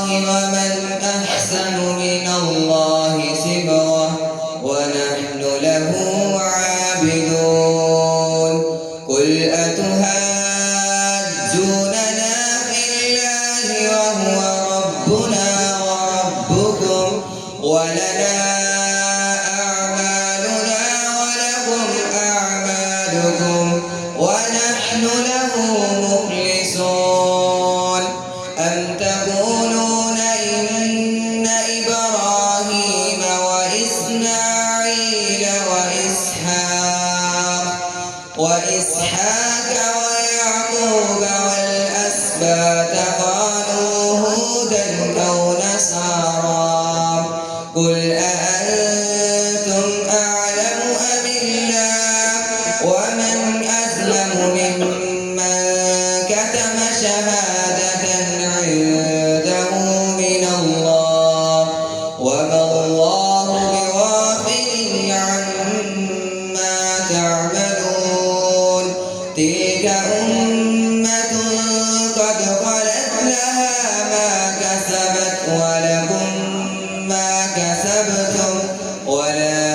ومن أحسن من الله صبغة ونحن له عابدون قل أتحاجوننا في الله وهو ربنا وربكم ولنا أعمالنا ولكم أعمالكم ونحن له مخلصون أم تقولون إن إبراهيم وإسماعيل وإسحاق ويعقوب والأسباط قالوا هودا أو نصارى قل أأنتم أعلم أم الله ومن أظلم ممن كتم شهادة عنده من الله وما الله بغافل عما تعملون تلك أمة قد خلت لها ما كسبت ولكم ما كسبتم ولا